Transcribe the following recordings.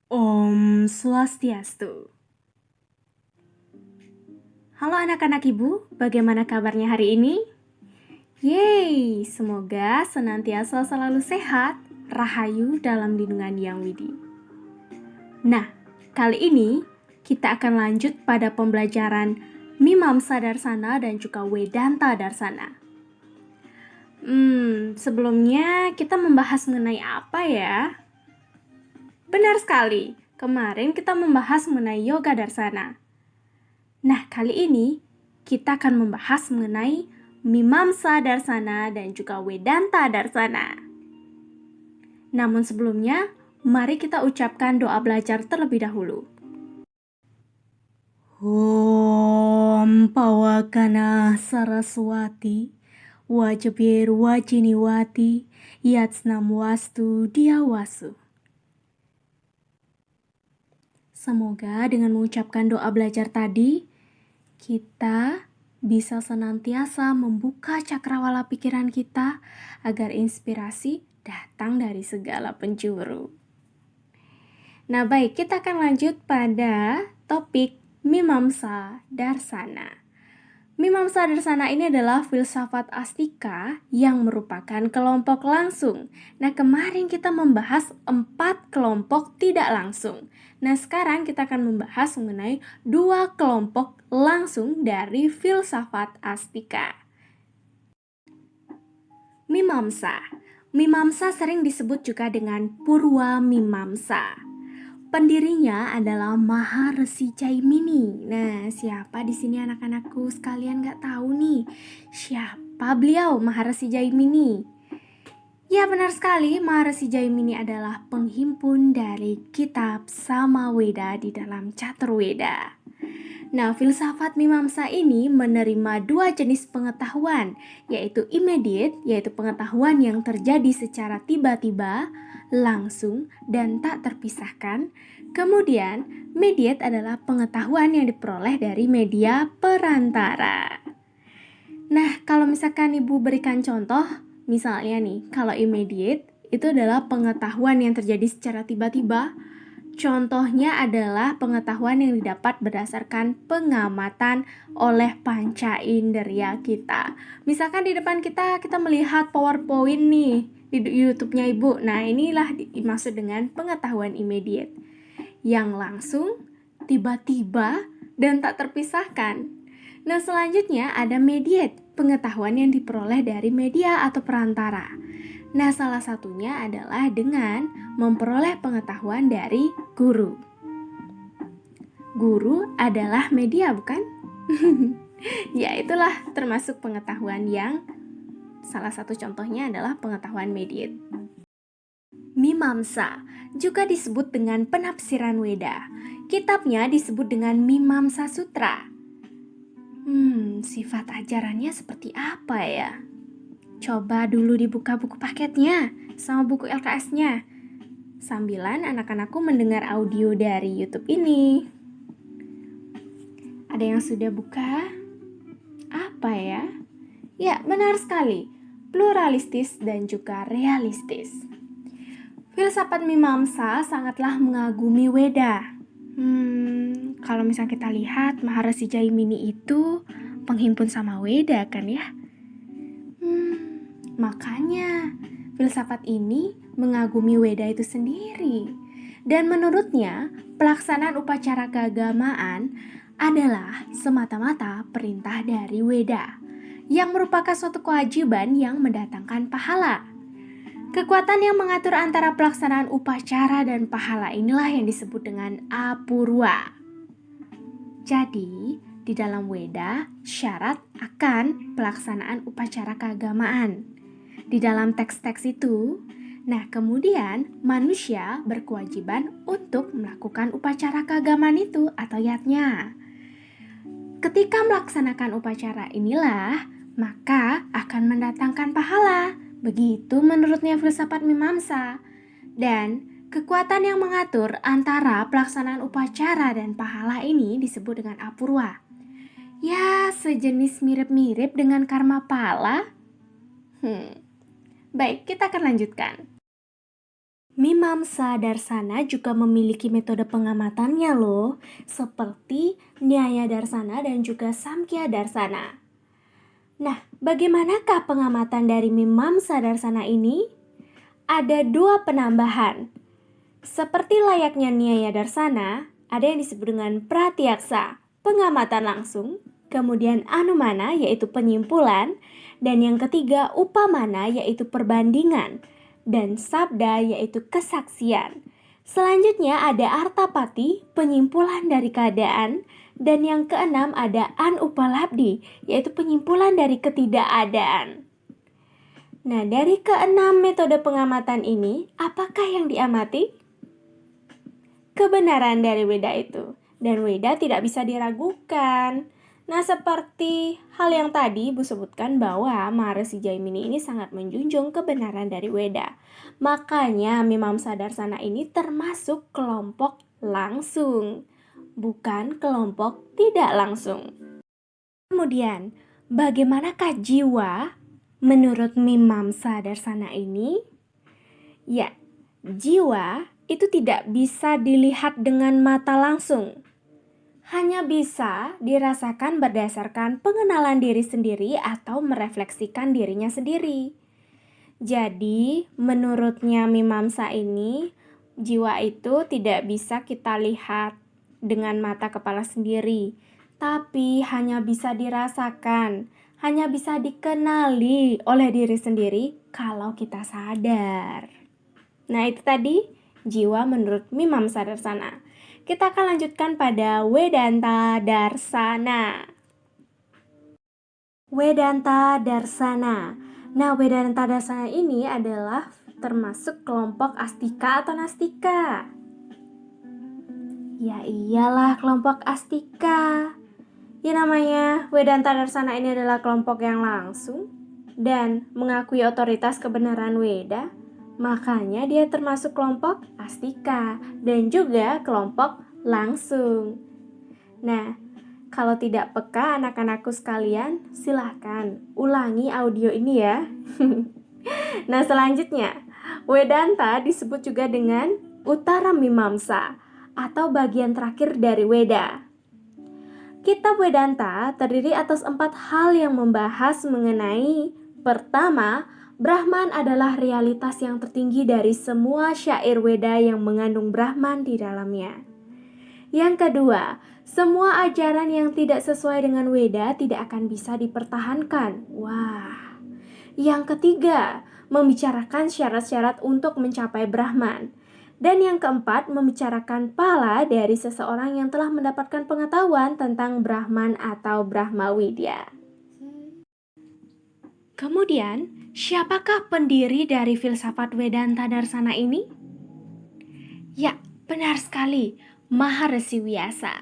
Om Swastiastu. Halo anak-anak ibu, bagaimana kabarnya hari ini? Yeay, semoga senantiasa selalu sehat, rahayu dalam lindungan Yang Widi. Nah, kali ini kita akan lanjut pada pembelajaran Mimamsa Darsana dan juga Vedanta Darsana. Sebelumnya kita membahas mengenai apa ya? Benar sekali, kemarin kita membahas mengenai Yoga Darsana. Nah, kali ini kita akan membahas mengenai Mimamsa Darsana dan juga Vedanta Darsana. Namun sebelumnya, mari kita ucapkan doa belajar terlebih dahulu. Om Pawakana Saraswati Wajabir Wajiniwati Yatsnam Wastu Diawasu. Semoga dengan mengucapkan doa belajar tadi, kita bisa senantiasa membuka cakrawala pikiran kita agar inspirasi datang dari segala penjuru. Nah baik, kita akan lanjut pada topik Mimamsa Darsana. Mimamsa Darsana ini adalah filsafat astika yang merupakan kelompok langsung. Nah, kemarin kita membahas 4 kelompok tidak langsung. Nah, sekarang kita akan membahas mengenai 2 kelompok langsung dari filsafat astika. Mimamsa. Mimamsa sering disebut juga dengan Purwa Mimamsa. Pendirinya adalah Maharesi Jaimini. Nah, siapa di sini anak-anakku sekalian nggak tahu nih? Siapa beliau Maharesi Jaimini? Ya, benar sekali. Maharesi Jaimini adalah penghimpun dari kitab Samaweda di dalam Caturveda. Nah, filsafat Mimamsa ini menerima 2 jenis pengetahuan, yaitu immediate, yaitu pengetahuan yang terjadi secara tiba-tiba, langsung, dan tak terpisahkan. Kemudian, mediate adalah pengetahuan yang diperoleh dari media perantara. Nah, kalau misalkan ibu berikan contoh, misalnya nih, kalau immediate itu adalah pengetahuan yang terjadi secara tiba-tiba. Contohnya adalah pengetahuan yang didapat berdasarkan pengamatan oleh panca indera kita. Misalkan di depan kita melihat PowerPoint nih di YouTube-nya Ibu. Nah, inilah dimaksud dengan pengetahuan immediate. Yang langsung, tiba-tiba, dan tak terpisahkan. Nah, selanjutnya ada mediate, pengetahuan yang diperoleh dari media atau perantara. Nah, salah satunya adalah dengan memperoleh pengetahuan dari guru. Guru adalah media, bukan? Ya, itulah termasuk pengetahuan yang salah satu contohnya adalah pengetahuan mediate. Mimamsa juga disebut dengan penafsiran Weda. Kitabnya disebut dengan Mimamsa Sutra. Sifat ajarannya seperti apa ya? Coba dulu dibuka buku paketnya sama buku LKS-nya. Sambilan anak-anakku mendengar audio dari YouTube ini. Ada yang sudah buka? Apa ya? Ya, benar sekali. Pluralistis dan juga realistis. Filsafat Mimamsa sangatlah mengagumi Weda. Kalau misalnya kita lihat Maharesi Jaimini itu penghimpun sama Weda kan ya? Makanya filsafat ini mengagumi Weda itu sendiri. Dan menurutnya, pelaksanaan upacara keagamaan adalah semata-mata perintah dari Weda, yang merupakan suatu kewajiban yang mendatangkan pahala. Kekuatan yang mengatur antara pelaksanaan upacara dan pahala inilah yang disebut dengan apurwa. Jadi, di dalam Weda, syarat akan pelaksanaan upacara keagamaan. Di dalam teks-teks itu, nah kemudian manusia berkewajiban untuk melakukan upacara keagamaan itu atau yatnya. Ketika melaksanakan upacara inilah, maka akan mendatangkan pahala. Begitu menurutnya filsafat Mimamsa. Dan kekuatan yang mengatur antara pelaksanaan upacara dan pahala ini disebut dengan apurwa. Ya, sejenis mirip-mirip dengan karma pala. Baik, kita akan lanjutkan. Mimamsa Darsana juga memiliki metode pengamatannya loh, seperti Nyaya Darsana dan juga Samkhya Darsana. Nah, bagaimanakah pengamatan dari Mimamsa Darsana ini? Ada 2 penambahan. Seperti layaknya Nyaya Darsana, ada yang disebut dengan Pratyaksa, pengamatan langsung, kemudian Anumana yaitu penyimpulan, dan yang ketiga Upamana yaitu perbandingan, dan Sabda yaitu kesaksian. Selanjutnya ada Artapati, penyimpulan dari keadaan, dan yang keenam ada Anupalabdi, yaitu penyimpulan dari ketidakadaan. Nah, dari keenam metode pengamatan ini, apakah yang diamati? Kebenaran dari Weda itu. Dan Weda tidak bisa diragukan. Nah, seperti hal yang tadi Ibu sebutkan bahwa Maharishi Jaimini ini sangat menjunjung kebenaran dari Weda. Makanya Mimamsa Darsana ini termasuk kelompok langsung, bukan kelompok tidak langsung. Kemudian, bagaimanakah jiwa menurut Mimamsa Darsana ini? Ya, jiwa itu tidak bisa dilihat dengan mata langsung. Hanya bisa dirasakan berdasarkan pengenalan diri sendiri atau merefleksikan dirinya sendiri. Jadi, menurutnya Mimamsa ini, jiwa itu tidak bisa kita lihat dengan mata kepala sendiri, tapi hanya bisa dirasakan, hanya bisa dikenali oleh diri sendiri kalau kita sadar. Nah, itu tadi jiwa menurut Mimamsa Darsana. Kita akan lanjutkan pada Vedanta Darsana. Vedanta Darsana. Nah, Vedanta Darsana ini adalah termasuk kelompok astika atau nastika. Ya iyalah kelompok astika. Ya namanya Vedanta Darsana ini adalah kelompok yang langsung dan mengakui otoritas kebenaran Weda. Makanya dia termasuk kelompok astika dan juga kelompok langsung. Nah, kalau tidak peka anak-anakku sekalian, silahkan ulangi audio ini ya. Nah, selanjutnya, Vedanta disebut juga dengan Uttara Mimamsa atau bagian terakhir dari Weda. Kitab Vedanta terdiri atas 4 hal yang membahas mengenai pertama, Brahman adalah realitas yang tertinggi dari semua syair Weda yang mengandung Brahman di dalamnya. Yang kedua, semua ajaran yang tidak sesuai dengan Weda tidak akan bisa dipertahankan. Wah. Yang ketiga, membicarakan syarat-syarat untuk mencapai Brahman. Dan yang keempat, membicarakan pala dari seseorang yang telah mendapatkan pengetahuan tentang Brahman atau Brahma Widya. Kemudian, siapakah pendiri dari filsafat Vedanta Darsana ini? Ya, benar sekali, Maharishi Vyasa.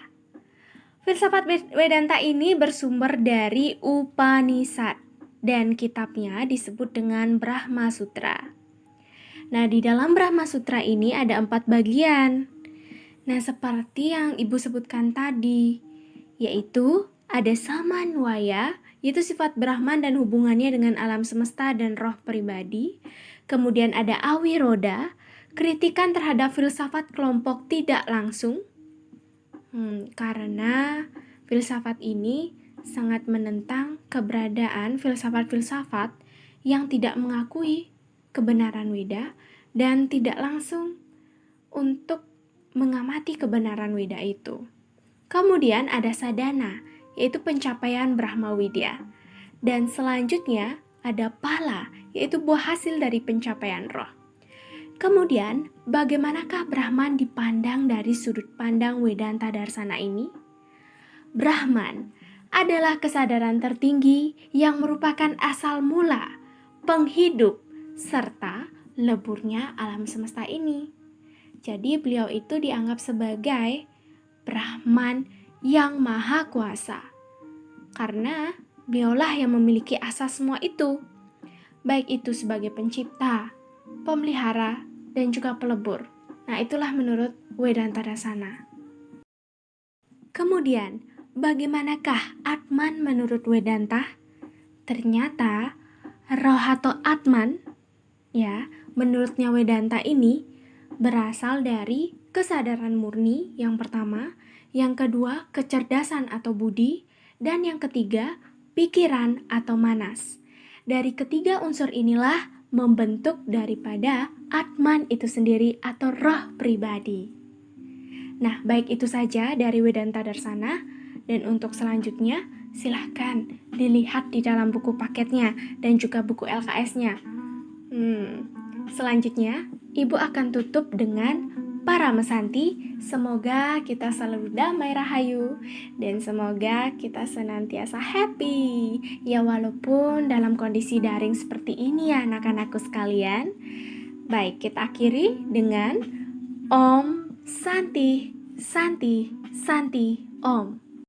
Filsafat Vedanta ini bersumber dari Upanishad dan kitabnya disebut dengan Brahma Sutra. Nah, di dalam Brahma Sutra ini ada 4 bagian. Nah, seperti yang Ibu sebutkan tadi, yaitu ada Samanwaya, yaitu sifat Brahman dan hubungannya dengan alam semesta dan roh pribadi. Kemudian ada Awiroda, kritikan terhadap filsafat kelompok tidak langsung. Karena filsafat ini sangat menentang keberadaan filsafat-filsafat yang tidak mengakui kebenaran Weda dan tidak langsung untuk mengamati kebenaran Weda itu. Kemudian ada Sadhana, yaitu pencapaian Brahma Widya. Dan selanjutnya ada Pala, yaitu buah hasil dari pencapaian roh. Kemudian, bagaimanakah Brahman dipandang dari sudut pandang Vedanta Darsana ini? Brahman adalah kesadaran tertinggi yang merupakan asal mula, penghidup, serta leburnya alam semesta ini. Jadi beliau itu dianggap sebagai Brahman yang maha kuasa. Karena beliaulah yang memiliki asas semua itu. Baik itu sebagai pencipta, pemelihara, dan juga pelebur. Nah, itulah menurut Vedanta Darsana. Kemudian, bagaimanakah Atman menurut Vedanta? Ternyata roh atau Atman, ya, menurutnya Vedanta ini berasal dari kesadaran murni yang pertama, yang kedua kecerdasan atau budi, dan yang ketiga pikiran atau manas. Dari ketiga unsur inilah membentuk daripada Atman itu sendiri atau roh pribadi. Nah, baik itu saja dari Vedanta Darsana, dan untuk selanjutnya silahkan dilihat di dalam buku paketnya dan juga buku LKS-nya. Selanjutnya, Ibu akan tutup dengan para mesanti. Semoga kita selalu damai rahayu dan semoga kita senantiasa happy. Ya walaupun dalam kondisi daring seperti ini ya anak-anakku sekalian. Baik, kita akhiri dengan Om Santi, Santi, Santi, Om.